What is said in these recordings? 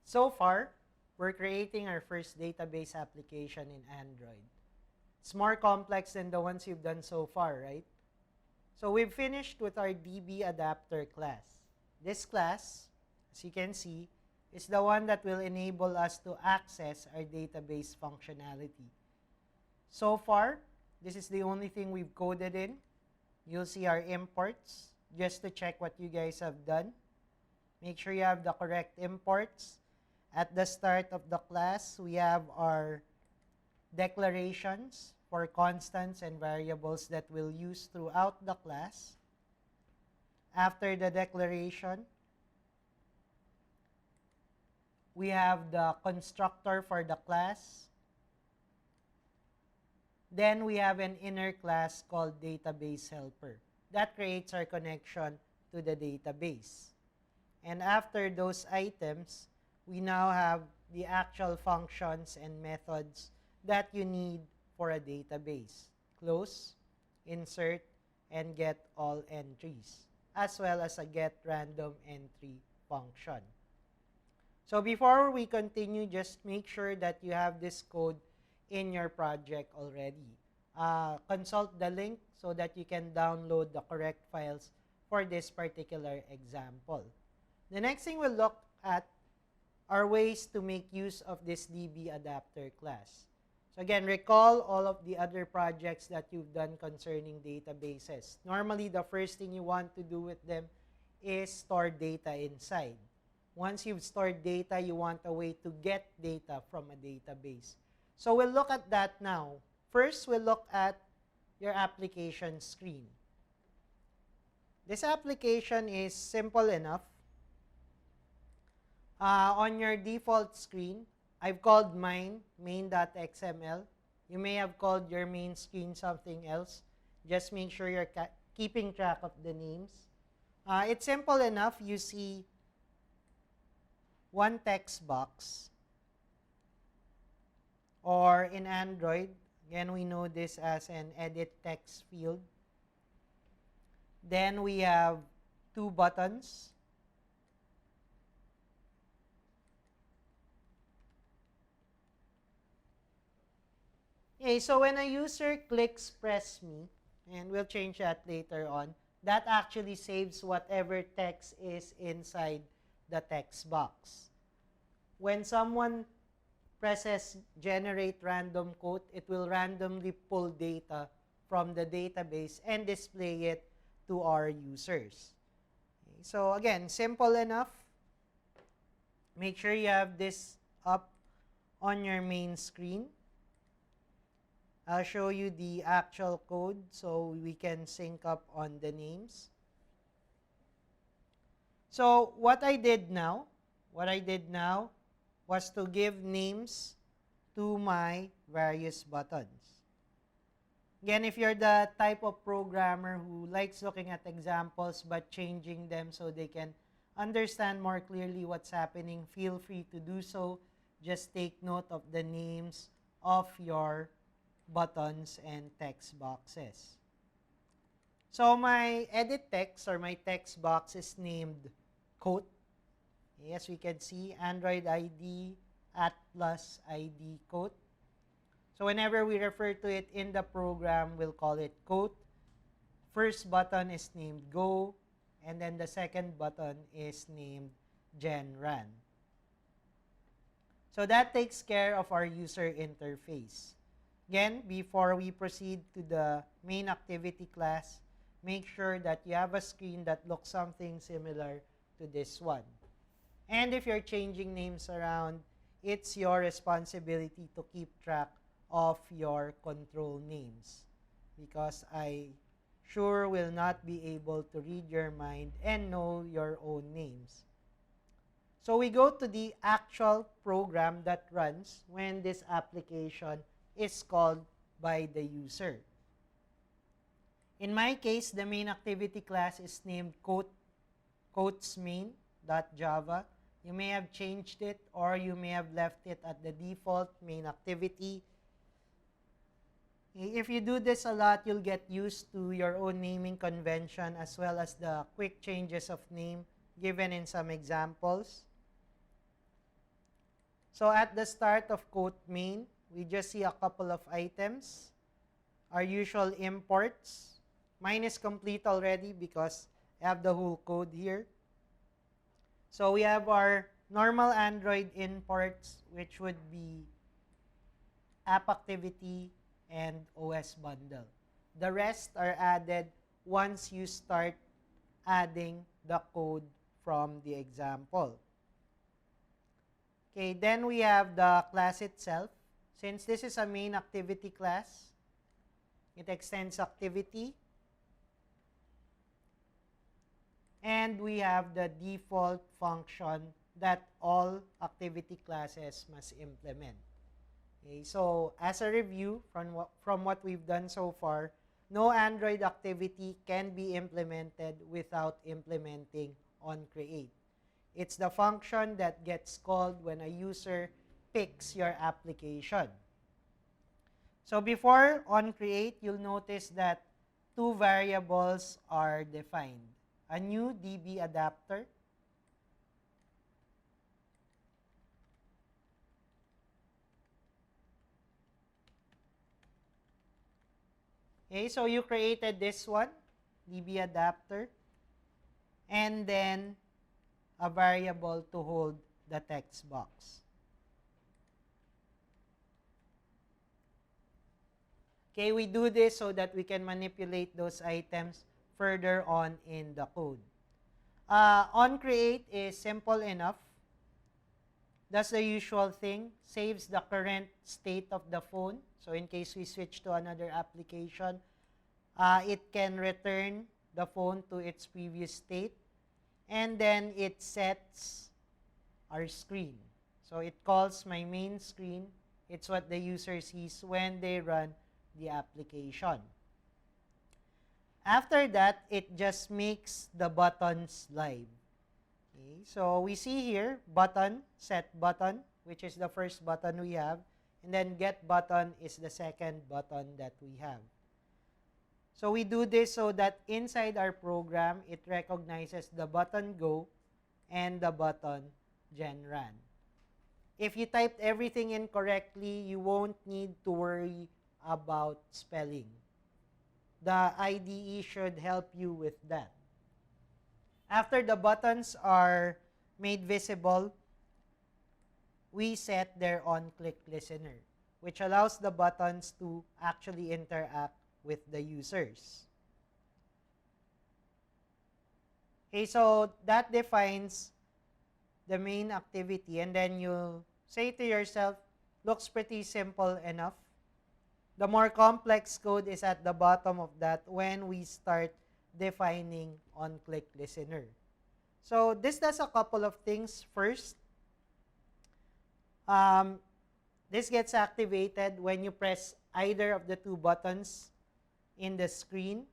So far, we're creating our first database application in Android. It's more complex than the ones you've done so far, right? So we've finished with our DB adapter class. This class, as you can see, is the one that will enable us to access our database functionality. So far, this is the only thing we've coded in. You'll see our imports just to check what you guys have done. Make sure you have the correct imports. At the start of the class, we have our declarations for constants and variables that we'll use throughout the class. After the declaration, we have the constructor for the class. Then we have an inner class called database helper. That creates our connection to the database. And after those items, we now have the actual functions and methods that you need for a database. Close, insert, and get all entries, as well as a get random entry function. So before we continue, just make sure that you have this code in your project already. Consult the link so that you can download the correct files for this particular example. The next thing we'll look at are ways to make use of this DB adapter class. So again, recall all of the other projects that you've done concerning databases. Normally, the first thing you want to do with them is store data inside. Once you've stored data, you want a way to get data from a database. So we'll look at that now. First, we'll look at your application screen. This application is simple enough. On your default screen, I've called mine main.xml. You may have called your main screen something else. Just make sure you're keeping track of the names. It's simple enough. You see one text box. Or in Android, again, we know this as an edit text field. Then we have two buttons. Okay, so when a user clicks press me, and we'll change that later on, that actually saves whatever text is inside the text box. When someone presses generate random quote, it will randomly pull data from the database and display it to our users. Okay, so again, simple enough. Make sure you have this up on your main screen. I'll show you the actual code so we can sync up on the names. So what I did now was to give names to my various buttons. Again, if you're the type of programmer who likes looking at examples but changing them so they can understand more clearly what's happening, feel free to do so. Just take note of the names of your buttons and text boxes. So my edit text or my text box is named quote. As we can see, Android ID, Atlas ID quote. So whenever we refer to it in the program, we'll call it quote. First button is named Go, and then the second button is named GenRan. So that takes care of our user interface. Again, before we proceed to the main activity class, make sure that you have a screen that looks something similar to this one. And if you're changing names around, it's your responsibility to keep track of your control names, because I sure will not be able to read your mind and know your own names. So we go to the actual program that runs when this application is called by the user. In my case, the main activity class is named quotesmain.java. You may have changed it or you may have left it at the default main activity. If you do this a lot, you'll get used to your own naming convention as well as the quick changes of name given in some examples. So at the start of quote main, we just see a couple of items. Our usual imports. Mine is complete already because I have the whole code here. So we have our normal Android imports, which would be app activity and OS bundle. The rest are added once you start adding the code from the example. Okay, then we have the class itself. Since this is a main activity class, it extends activity. And we have the default function that all activity classes must implement. Okay, so as a review from what we've done so far, no Android activity can be implemented without implementing onCreate. It's the function that gets called when a user picks your application. So before onCreate, you'll notice that two variables are defined. A new DB adapter okay, so you created this one, DB adapter, and then a variable to hold the text box. Okay, we do this so that we can manipulate those items further on in the code. OnCreate is simple enough. Does the usual thing, saves the current state of the phone. So in case we switch to another application, it can return the phone to its previous state. And then it sets our screen. So it calls my main screen. It's what the user sees when they run the application. After that, it just makes the buttons live. Okay, so we see here, button, set button, which is the first button we have. And then get button is the second button that we have. So we do this so that inside our program, it recognizes the button go and the button genran. If you typed everything incorrectly, you won't need to worry about spelling. The IDE should help you with that. After the buttons are made visible, we set their on-click listener, which allows the buttons to actually interact with the users. Okay, so that defines the main activity, and then you'll say to yourself, looks pretty simple enough. The more complex code is at the bottom of that when we start defining on-click listener. So this does a couple of things. First, this gets activated when you press either of the two buttons in the screen.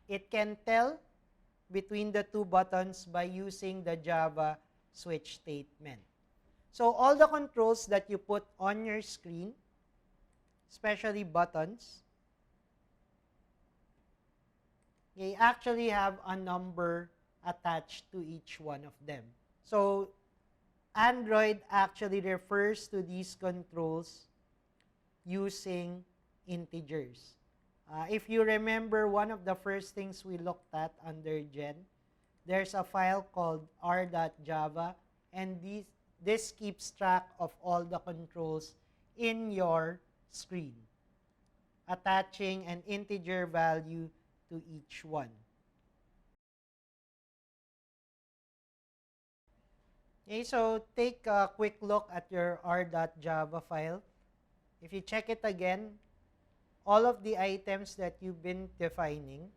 It can tell between the two buttons by using the Java switch statement. So all the controls that you put on your screen, especially buttons, they actually have a number attached to each one of them. So Android actually refers to these controls using integers. If you remember, one of the first things we looked at under Gen, there's a file called r.java, and this keeps track of all the controls in your screen, attaching an integer value to each one. Okay, so take a quick look at your r.java file. If you check it again, all of the items that you've been defining,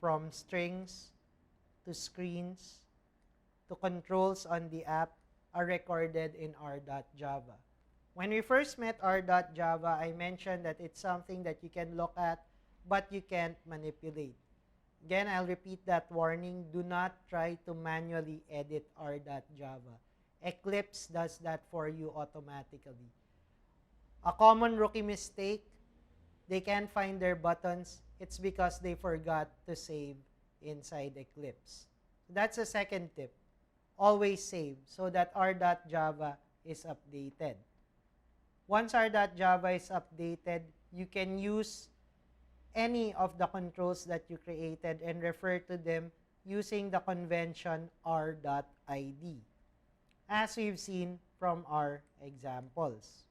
from strings to screens to controls on the app, are recorded in r.java. When we first met r.java, I mentioned that it's something that you can look at, but you can't manipulate. Again, I'll repeat that warning. Do not try to manually edit r.java. Eclipse does that for you automatically. A common rookie mistake, they can't find their buttons. It's because they forgot to save inside Eclipse. That's the second tip. Always save so that r.java is updated. Once our .java is updated, you can use any of the controls that you created and refer to them using the convention r.id, as we've seen from our examples.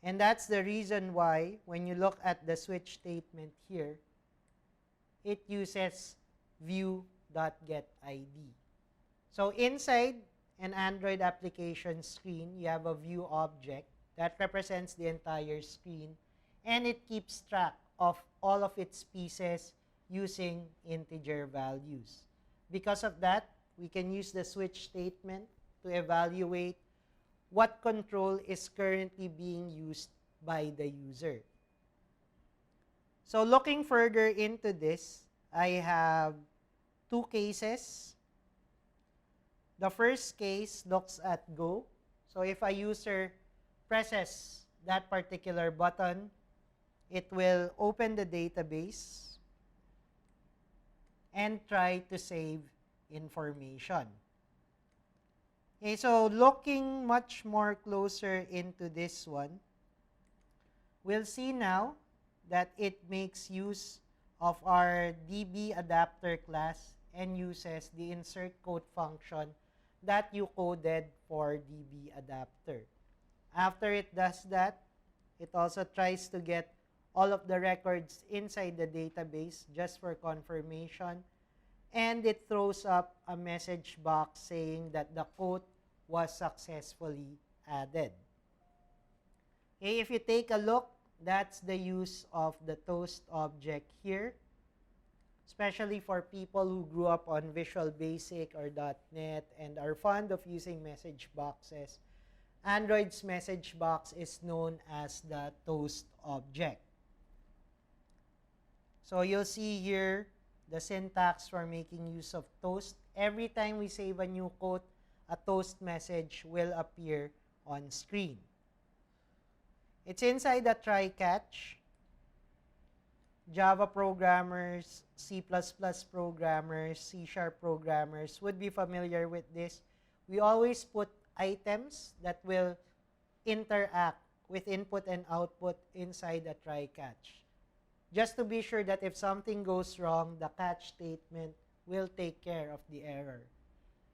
And that's the reason why when you look at the switch statement here, it uses view.getID. So inside an Android application screen, you have a view object that represents the entire screen, and it keeps track of all of its pieces using integer values. Because of that, we can use the switch statement to evaluate what control is currently being used by the user. So looking further into this, I have two cases. The first case looks at Go. So if a user presses that particular button, it will open the database and try to save information. Okay, so looking much more closer into this one, we'll see now that it makes use of our DB adapter class and uses the insert code function that you coded for DB adapter. After it does that, it also tries to get all of the records inside the database just for confirmation, and it throws up a message box saying that the code was successfully added. Okay, if you take a look, that's the use of the toast object here, especially for people who grew up on Visual Basic or .NET and are fond of using message boxes. Android's message box is known as the toast object. So you'll see here the syntax for making use of toast. Every time we save a new code, a toast message will appear on screen. It's inside the try-catch. Java programmers, C++ programmers, C# programmers would be familiar with this. We always put items that will interact with input and output inside the try-catch, just to be sure that if something goes wrong, the catch statement will take care of the error.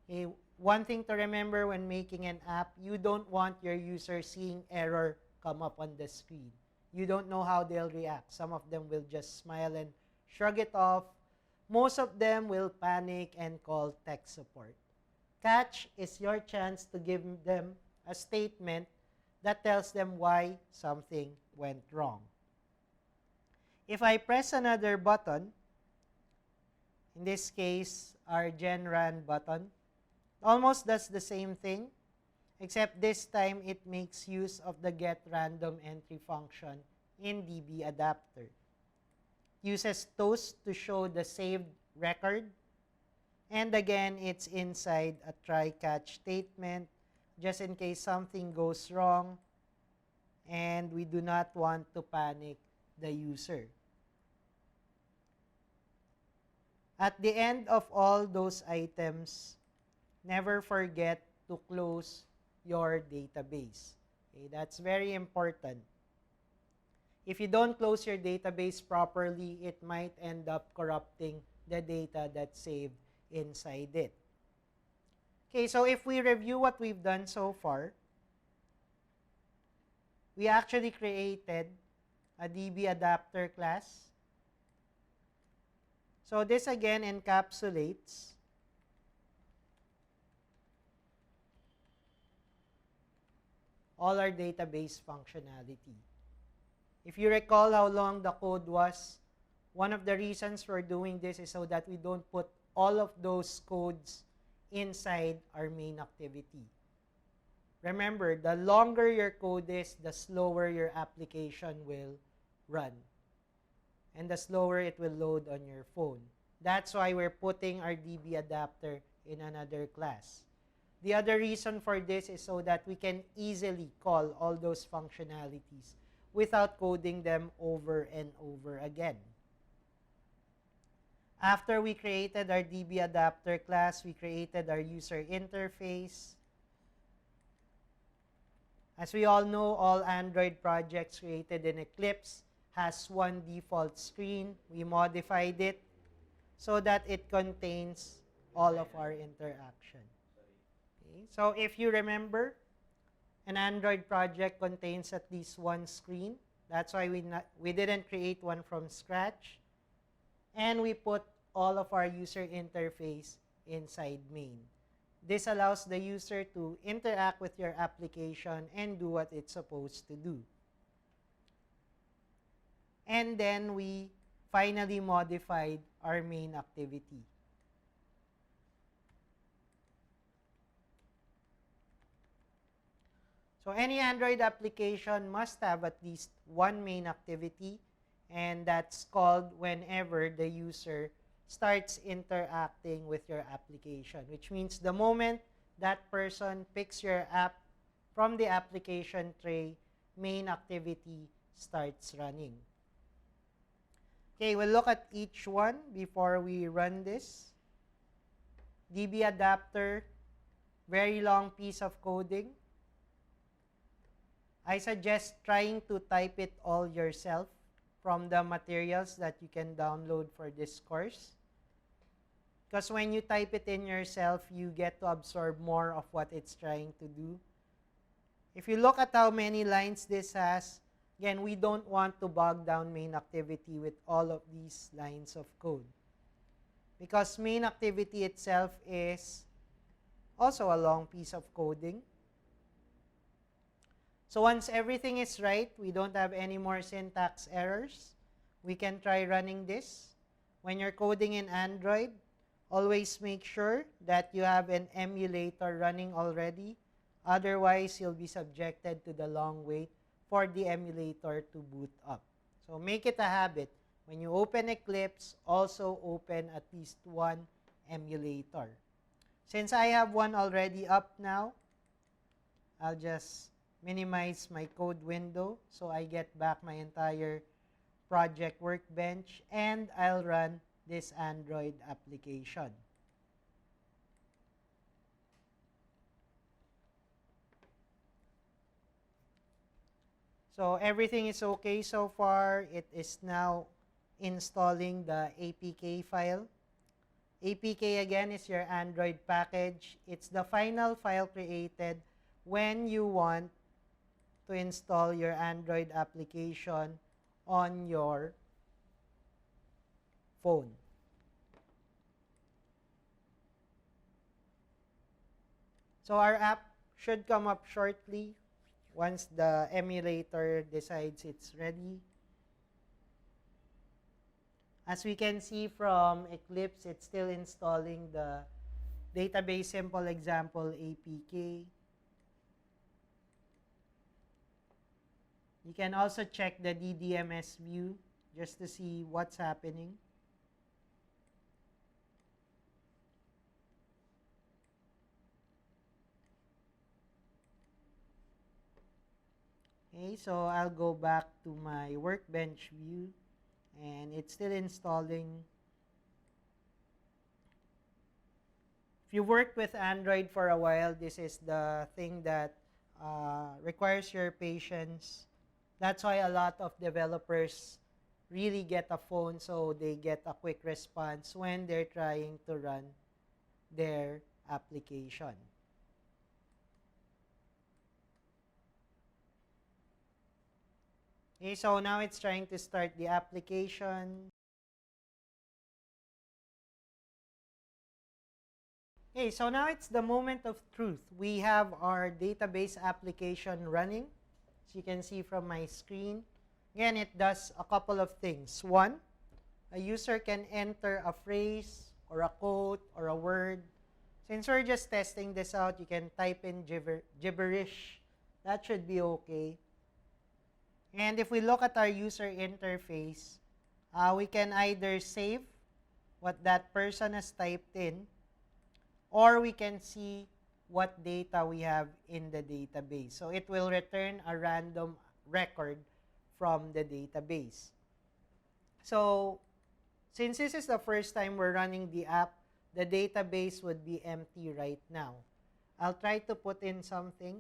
Okay, one thing to remember when making an app, you don't want your user seeing error come up on the screen. You don't know how they'll react. Some of them will just smile and shrug it off. Most of them will panic and call tech support. Catch is your chance to give them a statement that tells them why something went wrong. If I press another button, in this case, our genran button, almost does the same thing, except this time it makes use of the getRandomEntry function in DB adapter. Uses toast to show the saved record, and again, it's inside a try-catch statement, just in case something goes wrong, and we do not want to panic the user. At the end of all those items, never forget to close your database. Okay, that's very important. If you don't close your database properly, it might end up corrupting the data that's saved inside it. Okay, so if we review what we've done so far, we actually created a DB adapter class. So this again encapsulates all our database functionality. If you recall how long the code was, one of the reasons for doing this is so that we don't put all of those codes inside our main activity. Remember, the longer your code is, the slower your application will run, and the slower it will load on your phone. That's why we're putting our DB adapter in another class. The other reason for this is so that we can easily call all those functionalities without coding them over and over again. After we created our DB adapter class, we created our user interface. As we all know, all Android projects created in Eclipse has one default screen. We modified it so that it contains all of our interaction. Okay? So if you remember, an Android project contains at least one screen. That's why we didn't create one from scratch. And we put all of our user interface inside main. This allows the user to interact with your application and do what it's supposed to do. And then we finally modified our main activity. So any Android application must have at least one main activity, and that's called whenever the user starts interacting with your application, which means the moment that person picks your app from the application tray, main activity starts running. Okay, we'll look at each one before we run this. DB adapter, very long piece of coding. I suggest trying to type it all yourself from the materials that you can download for this course. Because when you type it in yourself, you get to absorb more of what it's trying to do. If you look at how many lines this has, again, we don't want to bog down main activity with all of these lines of code. Because main activity itself is also a long piece of coding. So once everything is right, we don't have any more syntax errors, we can try running this. When you're coding in Android, always make sure that you have an emulator running already. Otherwise, you'll be subjected to the long wait for the emulator to boot up. So make it a habit. When you open Eclipse, also open at least one emulator. Since I have one already up now, I'll just minimize my code window so I get back my entire project workbench, and I'll run this Android application. So everything is okay so far. It is now installing the APK file. APK again is your Android package. It's the final file created when you want to install your Android application on your phone. So our app should come up shortly once the emulator decides it's ready. As we can see from Eclipse, it's still installing the database simple example APK. You can also check the DDMS view just to see what's happening. Okay, so I'll go back to my workbench view, and it's still installing. If you worked with Android for a while, this is the thing that requires your patience. That's why a lot of developers really get a phone so they get a quick response when they're trying to run their application. Okay, so now it's trying to start the application. Okay, so now it's the moment of truth. We have our database application running. As you can see from my screen. Again, it does a couple of things. One, a user can enter a phrase or a quote or a word. Since we're just testing this out, you can type in gibberish. That should be okay. And if we look at our user interface, we can either save what that person has typed in, or we can see what data we have in the database. So it will return a random record from the database. So since this is the first time we're running the app, the database would be empty right now. I'll try to put in something.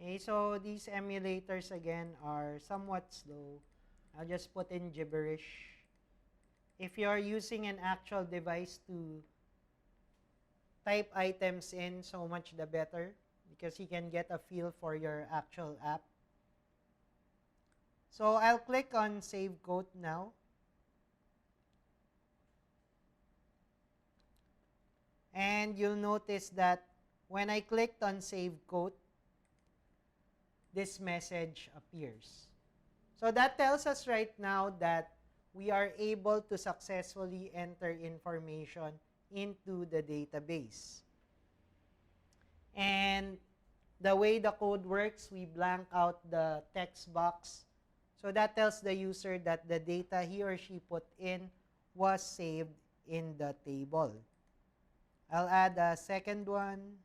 Okay, so these emulators again are somewhat slow. I'll just put in gibberish. If you're using an actual device to type items in, so much the better, because you can get a feel for your actual app. So I'll click on Save Code now. And you'll notice that when I clicked on Save Code, this message appears. So that tells us right now that we are able to successfully enter information into the database. And the way the code works, we blank out the text box. So that tells the user that the data he or she put in was saved in the table. I'll add a second one.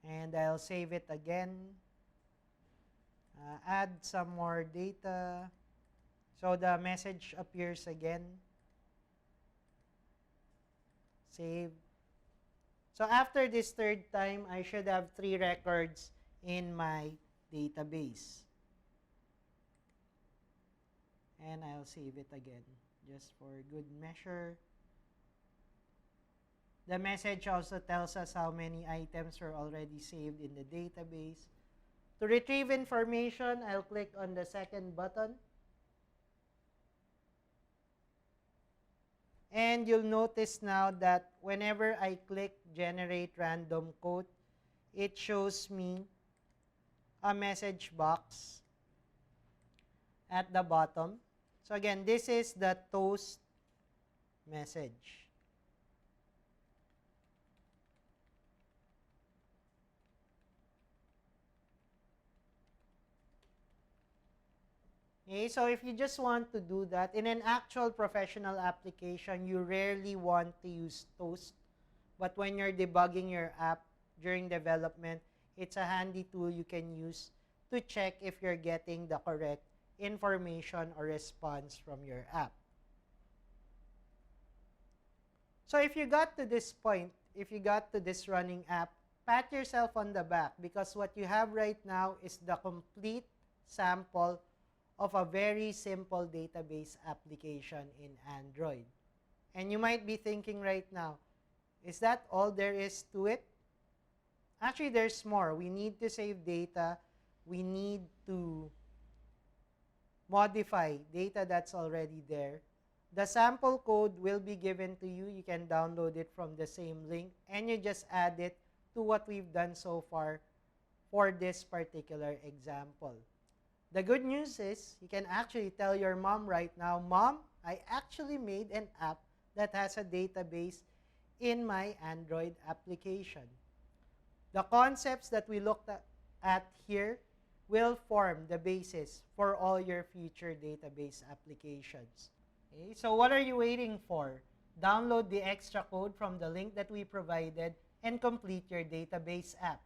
And I'll save it again. Add some more data. So the message appears again. Save. So after this third time, I should have 3 records in my database. And I'll save it again, just for good measure. The message also tells us how many items were already saved in the database. To retrieve information, I'll click on the second button. And you'll notice now that whenever I click Generate Random Code, it shows me a message box at the bottom. So again, this is the toast message. Okay, so if you just want to do that, in an actual professional application, you rarely want to use toast. But when you're debugging your app during development, it's a handy tool you can use to check if you're getting the correct information or response from your app. So if you got to this point, if you got to this running app, pat yourself on the back, because what you have right now is the complete sample of a very simple database application in Android. And you might be thinking right now, is that all there is to it? Actually, there's more. We need to save data. We need to modify data that's already there. The sample code will be given to you. You can download it from the same link, and you just add it to what we've done so far for this particular example. The good news is you can actually tell your mom right now, Mom, I actually made an app that has a database in my Android application. The concepts that we looked at here will form the basis for all your future database applications. Okay, so what are you waiting for? Download the extra code from the link that we provided and complete your database app.